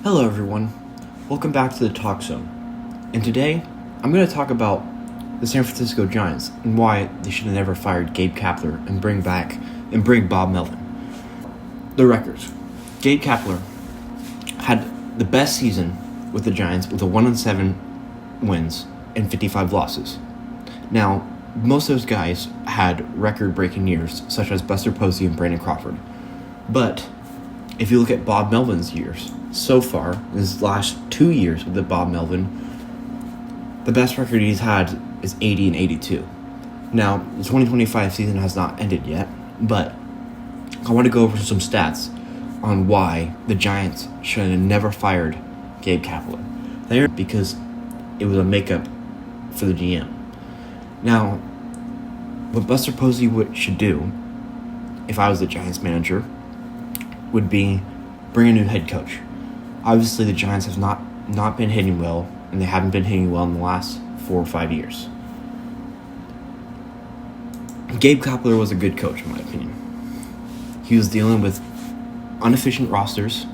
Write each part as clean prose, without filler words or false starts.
Hello everyone, welcome back to the Talk Zone. And today, I'm going to talk about the San Francisco Giants and why they should have never fired Gabe KAPLER and bring Bob Melvin. The records. Gabe KAPLER had the best season with the Giants with 1-7 wins and 55 losses. Now, most of those guys had record-breaking years, such as Buster Posey and Brandon Crawford. But if you look at Bob Melvin's years, so far, his last 2 years with Bob Melvin, the best record he's had is 80 and 82. Now, the 2025 season has not ended yet, but I want to go over some stats on why the Giants should have never fired Gabe KAPLER. Because it was a makeup for the GM. Now, what Buster Posey should do, if I was the Giants manager, would be bring a new head coach. Obviously, the Giants have not been hitting well, and they haven't been hitting well in the last 4 or 5 years. Gabe KAPLER was a good coach, in my opinion. He was dealing with inefficient rosters,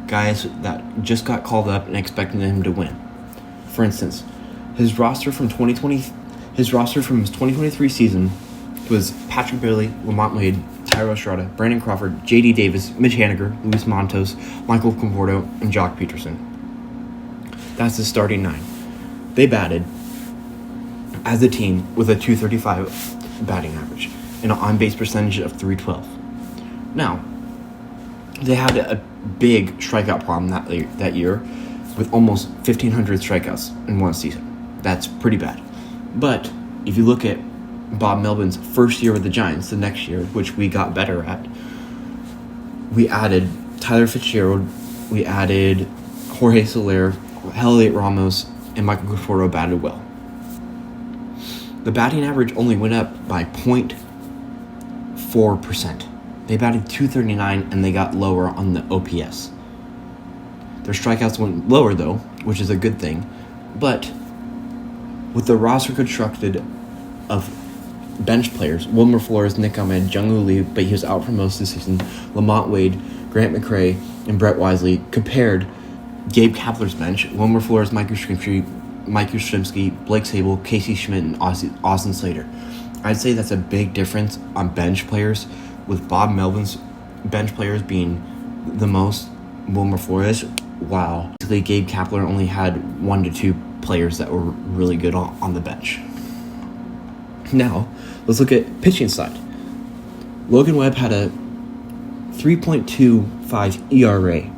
guys that just got called up and expecting him to win. For instance, his roster from his 2023 season was Patrick Bailey, Lamont Wade, Tyro Estrada, Brandon Crawford, J.D. Davis, Mitch Haniger, Luis Montos, Michael Conforto, and Jock Peterson. That's the starting 9. They batted as a team with a .235 batting average and an on-base percentage of .312. Now, they had a big strikeout problem that year with almost 1,500 strikeouts in one season. That's pretty bad. But if you look at Bob Melvin's first year with the Giants, the next year, which we got better at, we added Tyler Fitzgerald, we added Jorge Soler, Elliot Ramos, and Michael Conforto batted well. The batting average only went up by 0.4%. They batted .239 and they got lower on the OPS. Their strikeouts went lower though, which is a good thing, but with the roster constructed of bench players, Wilmer Flores, Nick Ahmed, Jung-Woo Lee, but he was out for most of the season, Lamont Wade, Grant McCray, and Brett Wisely, compared Gabe KAPLER's bench, Wilmer Flores, Mike Yastrzemski, Blake Sable, Casey Schmidt, and Austin Slater. I'd say that's a big difference on bench players, with Bob Melvin's bench players being the most Wilmer Flores, while basically Gabe KAPLER only had 1 to 2 players that were really good on the bench. Now, let's look at pitching side. Logan Webb had a 3.25 ERA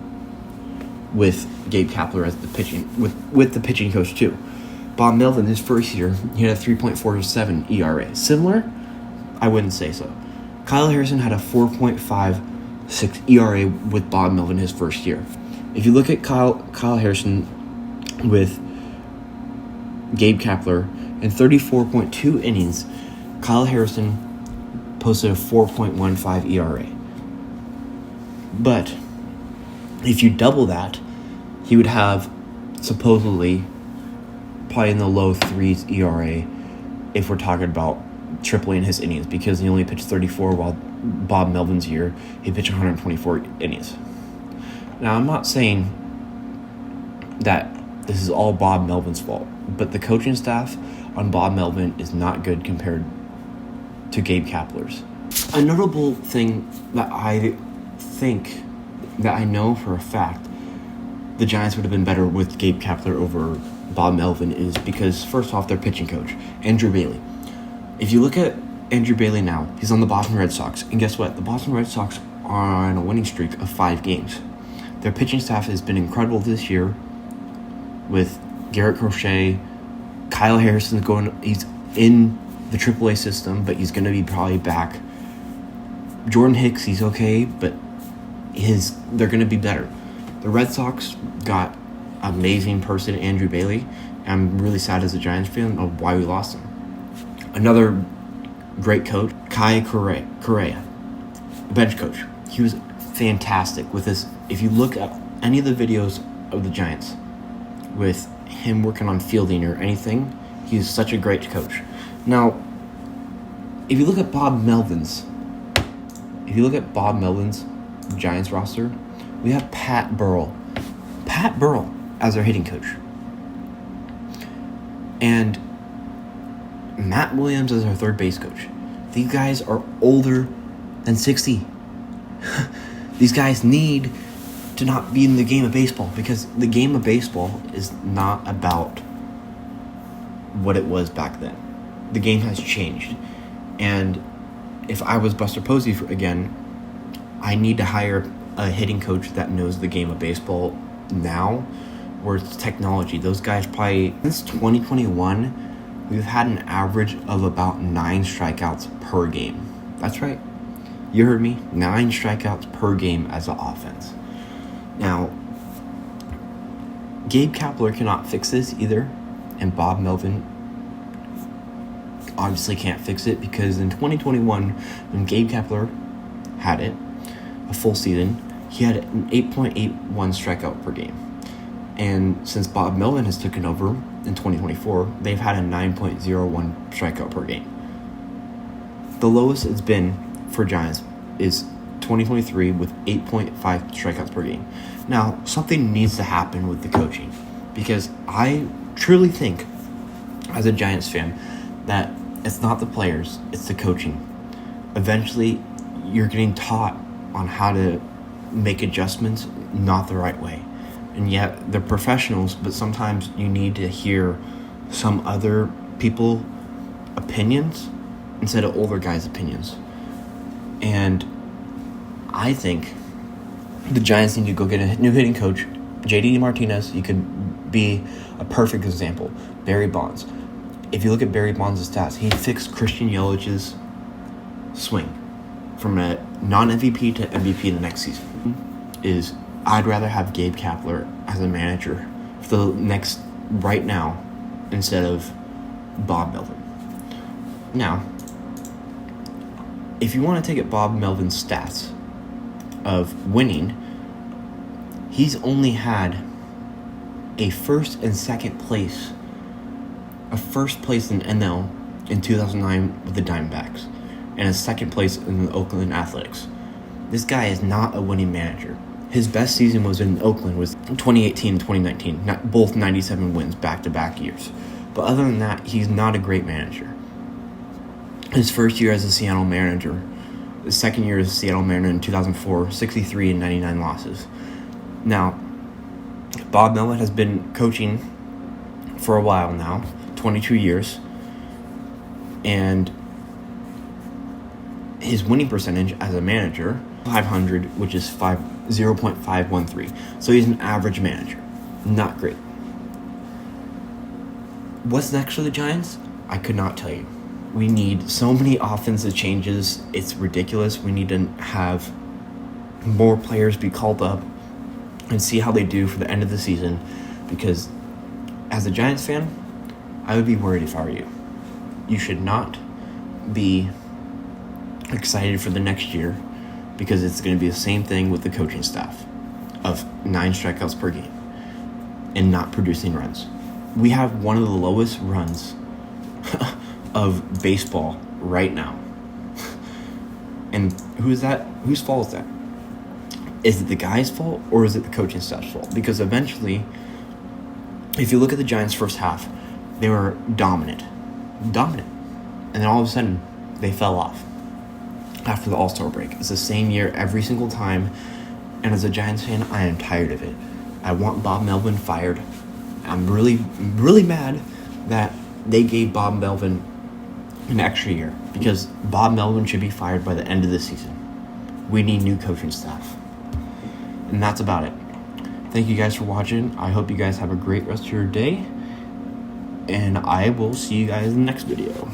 with Gabe KAPLER as the pitching with the pitching coach too. Bob Melvin, his first year, he had a 3.47 ERA. Similar? I wouldn't say so. Kyle Harrison had a 4.56 ERA with Bob Melvin his first year. If you look at Kyle Harrison with Gabe KAPLER, in 34.2 innings, Kyle Harrison posted a 4.15 ERA. But if you double that, he would have supposedly probably in the low 3s ERA if we're talking about tripling his innings, because he only pitched 34 while Bob Melvin's year, he pitched 124 innings. Now, I'm not saying that this is all Bob Melvin's fault, but the coaching staff on Bob Melvin is not good compared to Gabe KAPLER's. A notable thing that I think that I know for a fact the Giants would have been better with Gabe KAPLER over Bob Melvin is because, first off, their pitching coach, Andrew Bailey. If you look at Andrew Bailey now, he's on the Boston Red Sox, and guess what? The Boston Red Sox are on a winning streak of 5 games. Their pitching staff has been incredible this year with Garrett Crochet. Kyle Harrison's he's in the AAA system, but he's going to be probably back. Jordan Hicks, he's okay, but they're going to be better. The Red Sox got amazing person, Andrew Bailey. I'm really sad as a Giants fan of why we lost him. Another great coach, Kai Correa, bench coach. He was fantastic with this. If you look at any of the videos of the Giants with him working on fielding or anything, he's such a great coach. Now, if you look at Bob Melvin's Giants roster, we have Pat Burrell. Pat Burrell as their hitting coach. And Matt Williams as our third base coach. These guys are older than 60. These guys need to not be in the game of baseball, because the game of baseball is not about what it was back then. The game has changed. And if I was Buster Posey again, I need to hire a hitting coach that knows the game of baseball now, where it's technology. Those guys probably, since 2021, we've had an average of about 9 strikeouts per game. That's right. You heard me. 9 strikeouts per game as an offense. Now, Gabe KAPLER cannot fix this either, and Bob Melvin obviously can't fix it, because in 2021, when Gabe KAPLER had it, a full season, he had an 8.81 strikeout per game. And since Bob Melvin has taken over in 2024, they've had a 9.01 strikeout per game. The lowest it's been for Giants is 2023 with 8.5 strikeouts per game. Now, something needs to happen with the coaching, because I truly think, as a Giants fan, that it's not the players, it's the coaching. Eventually, you're getting taught on how to make adjustments not the right way. And yet, they're professionals, but sometimes you need to hear some other people opinions instead of older guys' opinions. And I think the Giants need to go get a new hitting coach. JD Martinez, you could be a perfect example. Barry Bonds. If you look at Barry Bonds' stats, he fixed Christian Yelich's swing from a non-MVP to MVP the next season. I'd rather have Gabe KAPLER as a manager for the next, right now, instead of Bob Melvin. Now, if you want to take at Bob Melvin's stats of winning, he's only had a first and second place, a first place in NL in 2009 with the Diamondbacks, and a second place in the Oakland Athletics. This guy is not a winning manager. His best season was in Oakland, was 2018 and 2019, both 97 wins back-to-back years. But other than that, he's not a great manager. His first year as a Seattle manager, his second year as a Seattle manager in 2004, 63 and 99 losses. Now, Bob Melvin has been coaching for a while now, 22 years, and his winning percentage as a manager, 500, which is 0.513. So he's an average manager. Not great. What's next for the Giants? I could not tell you. We need so many offensive changes. It's ridiculous. We need to have more players be called up and see how they do for the end of the season, because as a Giants fan, I would be worried if I were you. You should not be excited for the next year, because it's going to be the same thing with the coaching staff of 9 strikeouts per game and not producing runs. We have one of the lowest runs of baseball right now. And who's that? Whose fault is that? Is it the guy's fault, or is it the coaching staff's fault? Because eventually, if you look at the Giants' first half, they were dominant. And then all of a sudden, they fell off after the All-Star break. It's the same year every single time. And as a Giants fan, I am tired of it. I want Bob Melvin fired. I'm really, really mad that they gave Bob Melvin an extra year, because Bob Melvin should be fired by the end of the season. We need new coaching staff. And that's about it. Thank you guys for watching. I hope you guys have a great rest of your day. And I will see you guys in the next video.